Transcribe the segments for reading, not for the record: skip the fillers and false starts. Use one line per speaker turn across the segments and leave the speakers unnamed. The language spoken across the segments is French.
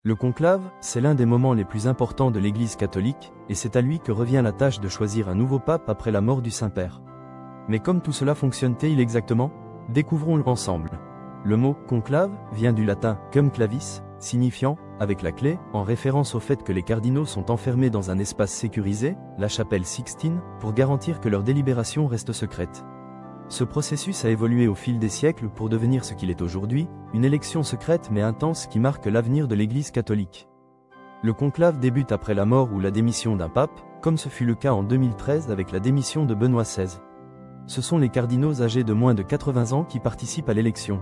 Le conclave, c'est l'un des moments les plus importants de l'Église catholique, et c'est à lui que revient la tâche de choisir un nouveau pape après la mort du Saint-Père. Mais comme tout cela fonctionne-t-il exactement? Découvrons-le ensemble. Le mot « conclave » vient du latin « cum clavis », signifiant « avec la clé », en référence au fait que les cardinaux sont enfermés dans un espace sécurisé, la chapelle Sixtine, pour garantir que leurs délibérations restent secrètes. Ce processus a évolué au fil des siècles pour devenir ce qu'il est aujourd'hui, une élection secrète mais intense qui marque l'avenir de l'Église catholique. Le conclave débute après la mort ou la démission d'un pape, comme ce fut le cas en 2013 avec la démission de Benoît XVI. Ce sont les cardinaux âgés de moins de 80 ans qui participent à l'élection.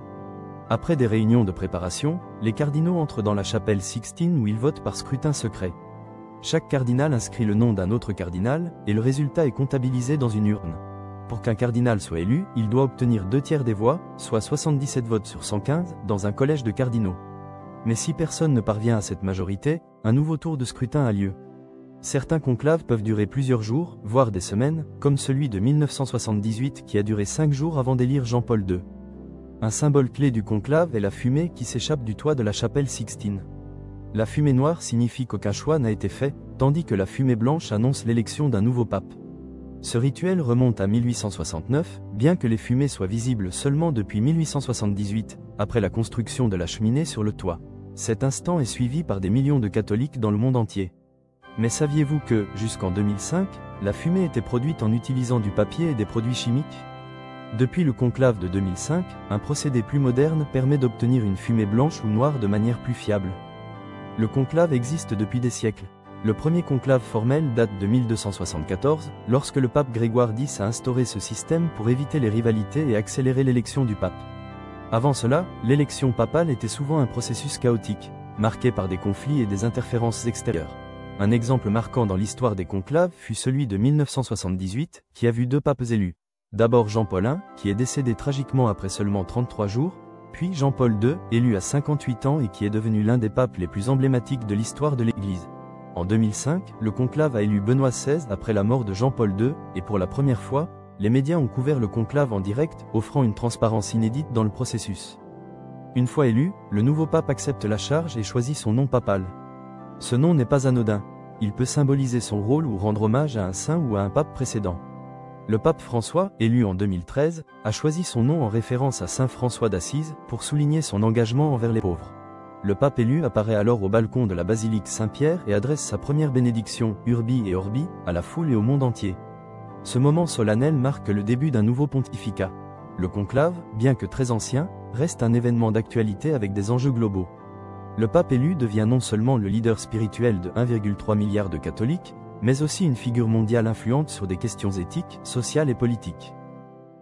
Après des réunions de préparation, les cardinaux entrent dans la chapelle Sixtine où ils votent par scrutin secret. Chaque cardinal inscrit le nom d'un autre cardinal, et le résultat est comptabilisé dans une urne. Pour qu'un cardinal soit élu, il doit obtenir 2/3 des voix, soit 77 votes sur 115, dans un collège de cardinaux. Mais si personne ne parvient à cette majorité, un nouveau tour de scrutin a lieu. Certains conclaves peuvent durer plusieurs jours, voire des semaines, comme celui de 1978 qui a duré 5 jours avant d'élire Jean-Paul II. Un symbole clé du conclave est la fumée qui s'échappe du toit de la chapelle Sixtine. La fumée noire signifie qu'aucun choix n'a été fait, tandis que la fumée blanche annonce l'élection d'un nouveau pape. Ce rituel remonte à 1869, bien que les fumées soient visibles seulement depuis 1878, après la construction de la cheminée sur le toit. Cet instant est suivi par des millions de catholiques dans le monde entier. Mais saviez-vous que, jusqu'en 2005, la fumée était produite en utilisant du papier et des produits chimiques? Depuis le conclave de 2005, un procédé plus moderne permet d'obtenir une fumée blanche ou noire de manière plus fiable. Le conclave existe depuis des siècles. Le premier conclave formel date de 1274, lorsque le pape Grégoire X a instauré ce système pour éviter les rivalités et accélérer l'élection du pape. Avant cela, l'élection papale était souvent un processus chaotique, marqué par des conflits et des interférences extérieures. Un exemple marquant dans l'histoire des conclaves fut celui de 1978, qui a vu 2 papes élus. D'abord Jean-Paul I, qui est décédé tragiquement après seulement 33 jours, puis Jean-Paul II, élu à 58 ans et qui est devenu l'un des papes les plus emblématiques de l'histoire de l'Église. En 2005, le conclave a élu Benoît XVI après la mort de Jean-Paul II, et pour la première fois, les médias ont couvert le conclave en direct, offrant une transparence inédite dans le processus. Une fois élu, le nouveau pape accepte la charge et choisit son nom papal. Ce nom n'est pas anodin, il peut symboliser son rôle ou rendre hommage à un saint ou à un pape précédent. Le pape François, élu en 2013, a choisi son nom en référence à saint François d'Assise, pour souligner son engagement envers les pauvres. Le pape élu apparaît alors au balcon de la basilique Saint-Pierre et adresse sa première bénédiction, Urbi et Orbi, à la foule et au monde entier. Ce moment solennel marque le début d'un nouveau pontificat. Le conclave, bien que très ancien, reste un événement d'actualité avec des enjeux globaux. Le pape élu devient non seulement le leader spirituel de 1,3 milliard de catholiques, mais aussi une figure mondiale influente sur des questions éthiques, sociales et politiques.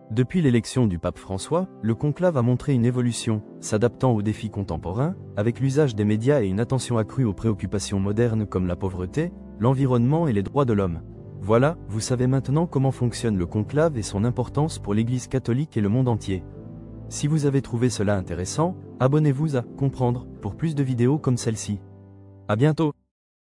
Depuis l'élection du pape François, le conclave a montré une évolution, s'adaptant aux défis contemporains, avec l'usage des médias et une attention accrue aux préoccupations modernes comme la pauvreté, l'environnement et les droits de l'homme. Voilà, vous savez maintenant comment fonctionne le conclave et son importance pour l'Église catholique et le monde entier. Si vous avez trouvé cela intéressant, abonnez-vous à Comprendre pour plus de vidéos comme celle-ci. À bientôt!